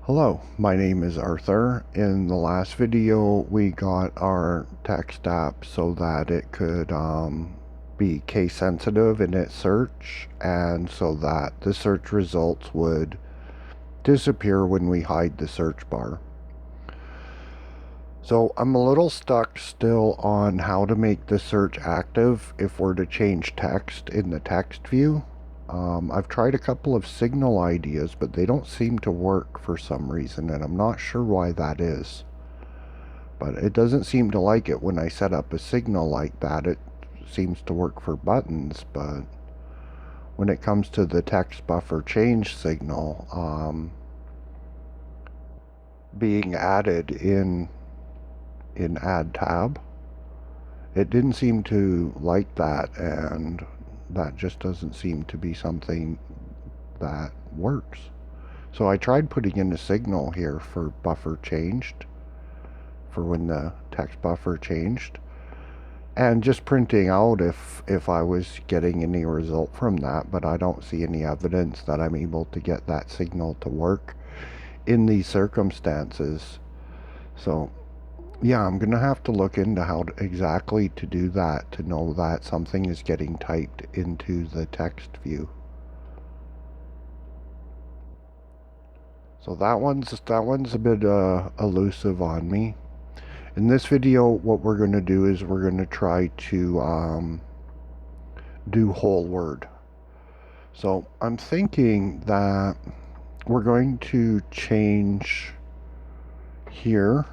Hello, my name is Arthur. In the last video, we got our text app so that it could be case sensitive in its search, and so that the search results would disappear when we hide the search bar. So I'm a little stuck still on how to make the search active if we're to change text in the text view. I've tried a couple of signal ideas, but they don't seem to work for some reason, and I'm not sure why that is. But it doesn't seem to like it when I set up a signal like that. It seems to work for buttons, but when it comes to the text buffer change signal being added in add tab, it didn't seem to like that, and that just doesn't seem to be something that works. So I tried putting in a signal here for buffer changed, for when the text buffer changed, and just printing out if I was getting any result from that, but I don't see any evidence that I'm able to get that signal to work in these circumstances. So yeah, I'm gonna have to look into how exactly to do that to know that something is getting typed into the text view. So that one's a bit elusive on me. In this video, what we're going to do is we're going to try to do whole word. So I'm thinking that we're going to change here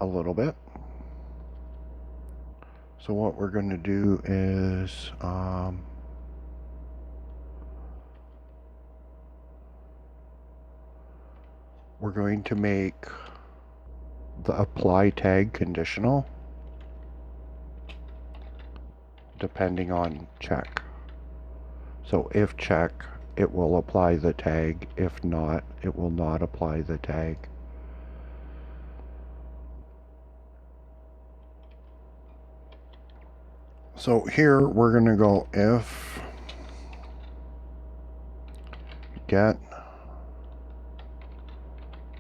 a little bit. So what we're going to do is we're going to make the apply tag conditional depending on check. So if check, it will apply the tag. If not, it will not apply the tag. So here we're going to go if get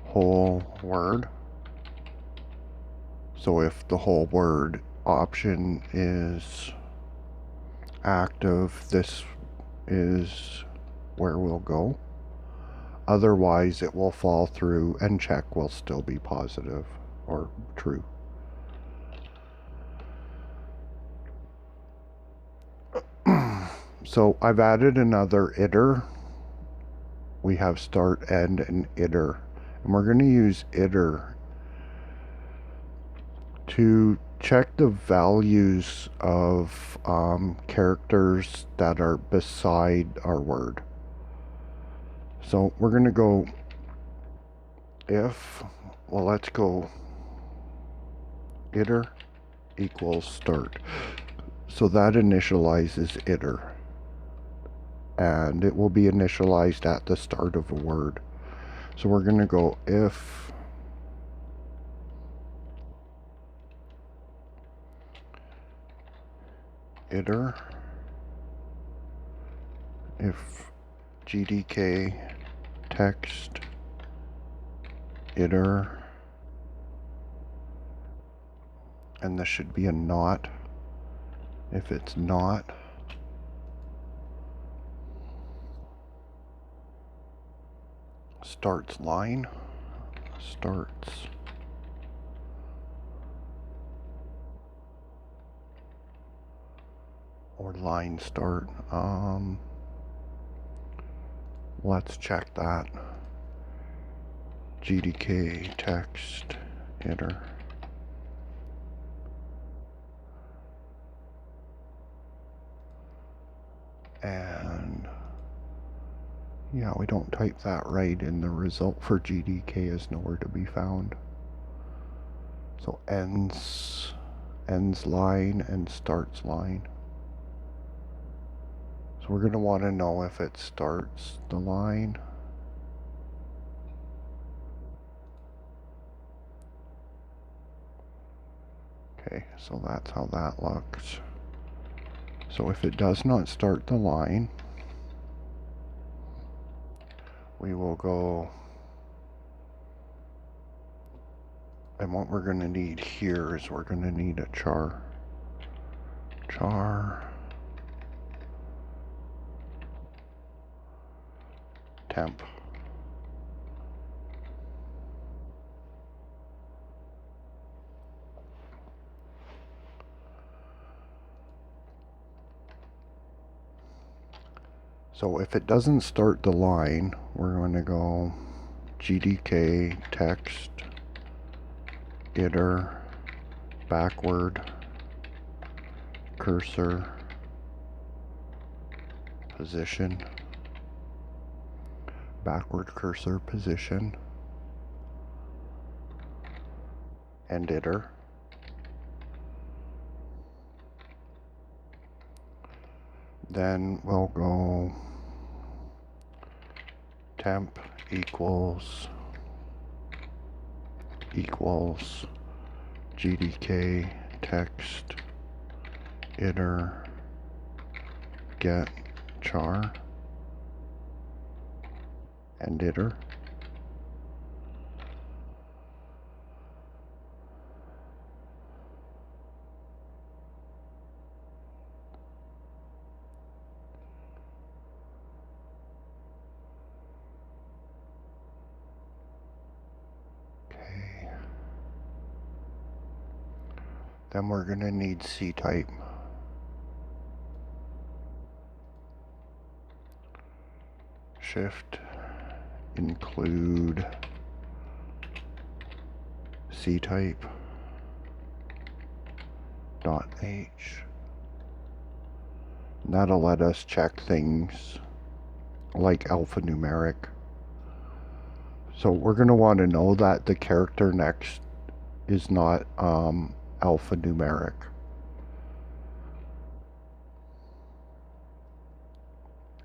whole word. So if the whole word option is active, this is where we'll go. Otherwise, it will fall through and check will still be positive or true. So I've added another iter. We have start, end, and iter. And we're going to use iter to check the values of characters that are beside our word. So we're going to go if, well, let's go iter equals start. So that initializes iter. And it will be initialized at the start of a word. So we're going to go if iter, if GTK text iter, and this should be a not. If it's not, starts line, starts or line start. Let's check that. GTK text iter. And yeah, we don't type that right, and the result for GTK is nowhere to be found. So ends line and starts line. So we're going to want to know if it starts the line. Okay, so that's how that looks. So if it does not start the line, we will go, and what we're going to need here is we're going to need a char temp. So if it doesn't start the line, we're going to go GTK text iter backward cursor position, backward cursor position, and iter. Then we'll go temp equals GTK text iter get char and iter. Okay. Then we're going to need C-type. Shift include C-type .h. That'll let us check things like alphanumeric. So we're going to want to know that the character next is not alphanumeric.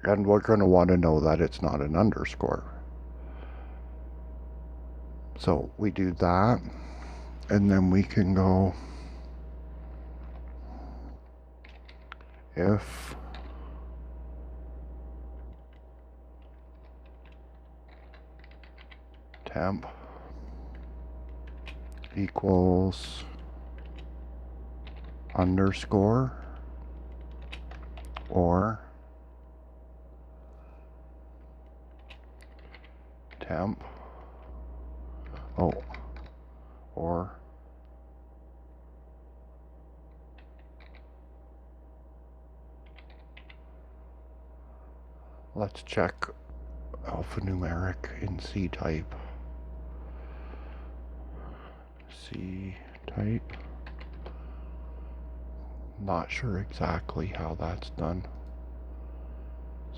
And we're going to want to know that it's not an underscore. So we do that, and then we can go if temp equals underscore or temp or let's check alphanumeric in C-type. C-type. Not sure exactly how that's done.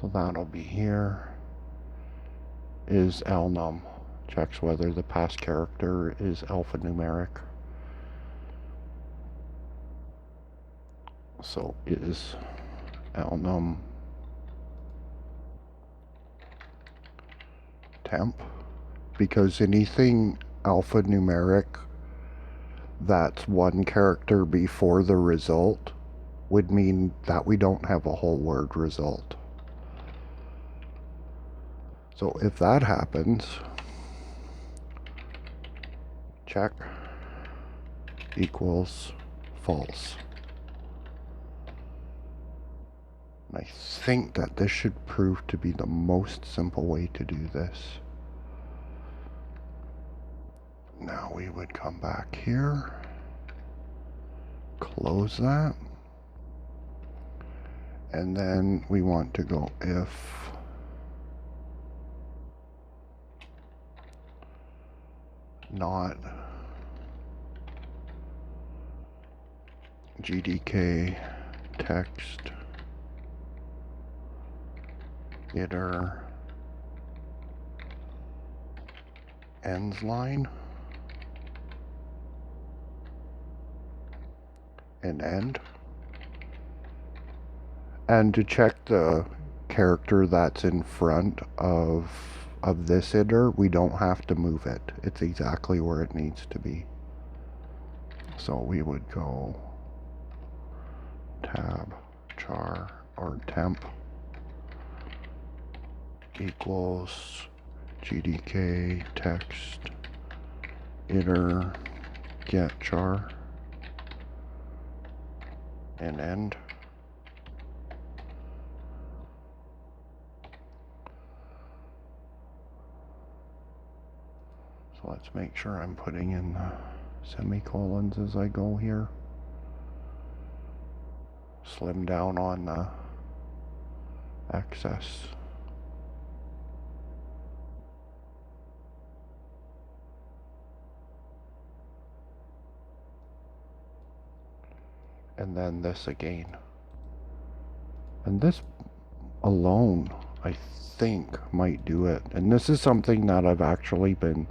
So that'll be here. Is alnum. Checks whether the past character is alphanumeric. So is alnum temp, because anything alphanumeric that's one character before the result would mean that we don't have a whole word result. So if that happens, check equals false. And I think that this should prove to be the most simple way to do this. Now we would come back here, close that, and then we want to go if not GTK text iter ends line and end. And to check the character that's in front of this iter, we don't have to move it. It's exactly where it needs to be. So we would go tab char or temp equals GTK text inner get char and end. So let's make sure I'm putting in the semicolons as I go here. Slim down on the excess. And then this again. And this alone, I think, might do it. And this is something that I've actually been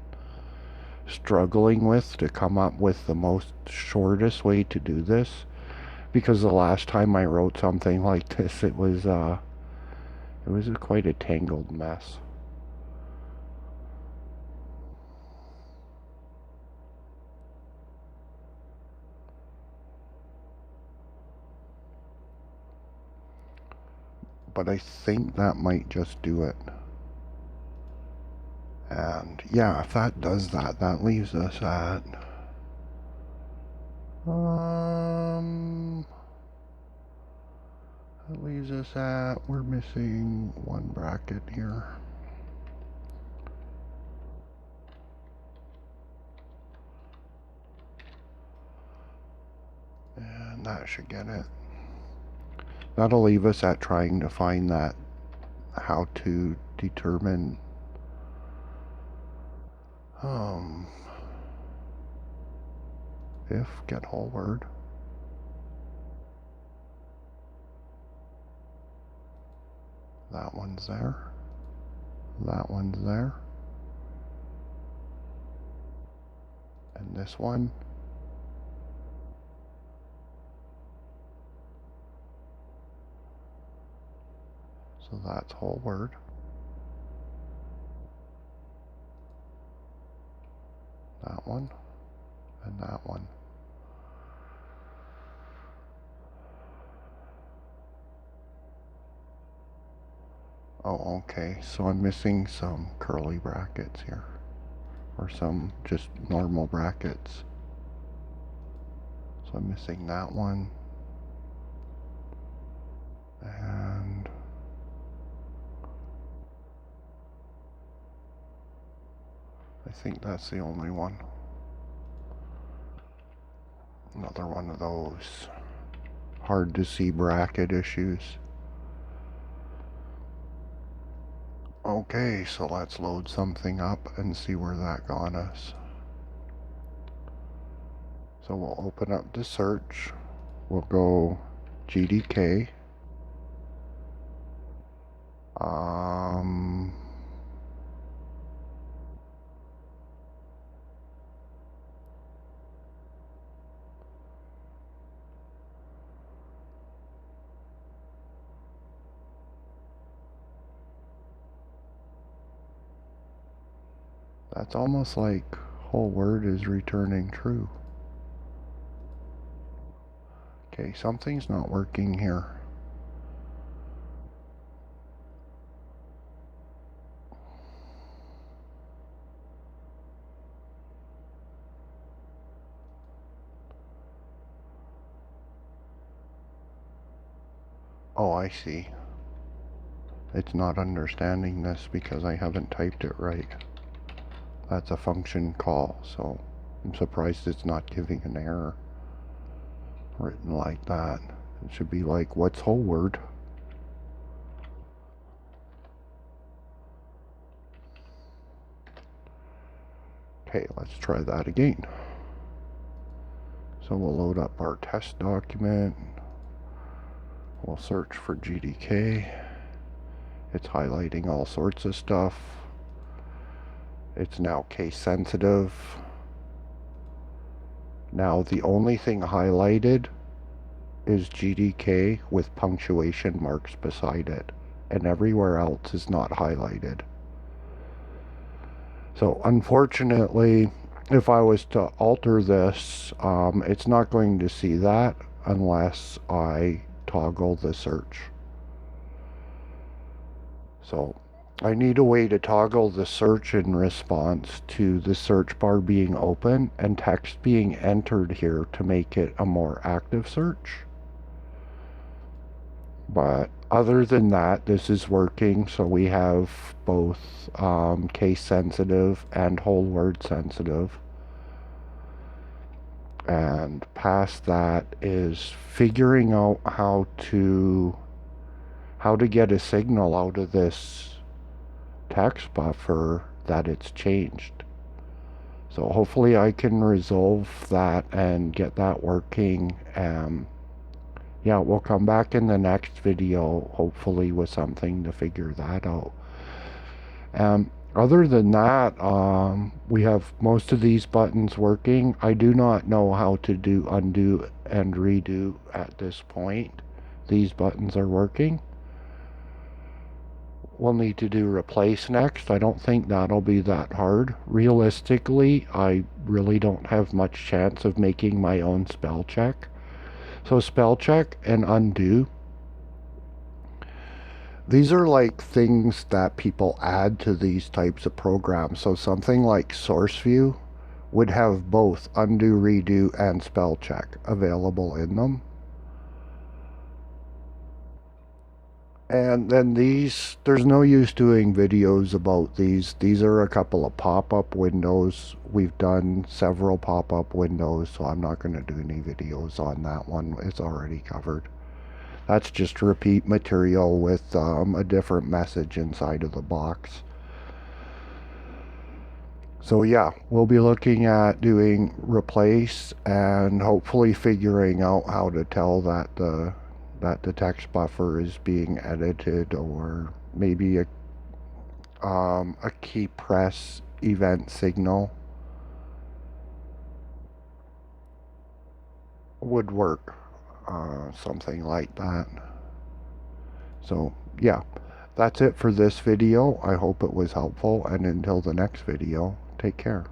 struggling with, to come up with the most shortest way to do this. Because the last time I wrote something like this, it was quite a tangled mess. But I think that might just do it. And yeah, if that does that, that leaves us at we're missing one bracket here. And that should get it. That'll leave us at trying to find that, how to determine if get whole word. That one's there. That one's there. And this one. So that's whole word. That one. And that one. Oh, okay. So I'm missing some curly brackets here. Or some just normal brackets. So I'm missing that one. And I think that's the only one. Another one of those hard to see bracket issues. Okay, so let's load something up and see where that got us. So we'll open up the search. We'll go GTK. That's almost like whole word is returning true. Okay, something's not working here. Oh, I see. It's not understanding this because I haven't typed it right. That's a function call, so I'm surprised it's not giving an error written like that. It should be like, what's whole word? Okay, let's try that again. So we'll load up our test document. We'll search for GTK. It's highlighting all sorts of stuff. It's now case sensitive. Now the only thing highlighted is GTK with punctuation marks beside it, and everywhere else is not highlighted. So unfortunately, if I was to alter this, it's not going to see that unless I toggle the search. So I need a way to toggle the search in response to the search bar being open and text being entered here to make it a more active search. But other than that, this is working. So we have both case sensitive and whole word sensitive. And past that is figuring out how to get a signal out of this text buffer that it's changed. So hopefully I can resolve that and get that working. Yeah, we'll come back in the next video, hopefully with something to figure that out. Other than that, we have most of these buttons working. I do not know how to do undo and redo at this point. These buttons are working. We'll need to do replace next. I don't think that'll be that hard. Realistically, I really don't have much chance of making my own spell check. So spell check and undo, these are like things that people add to these types of programs. So something like source view would have both undo, redo, and spell check available in them. And then these, there's no use doing videos about these. These are a couple of pop-up windows. We've done several pop-up windows, so I'm not going to do any videos on that one. It's already covered. That's just repeat material with a different message inside of the box. So yeah, we'll be looking at doing replace and hopefully figuring out how to tell that the text buffer is being edited, or maybe a key press event signal would work, something like that. So yeah, that's it for this video. I hope it was helpful, and until the next video, take care.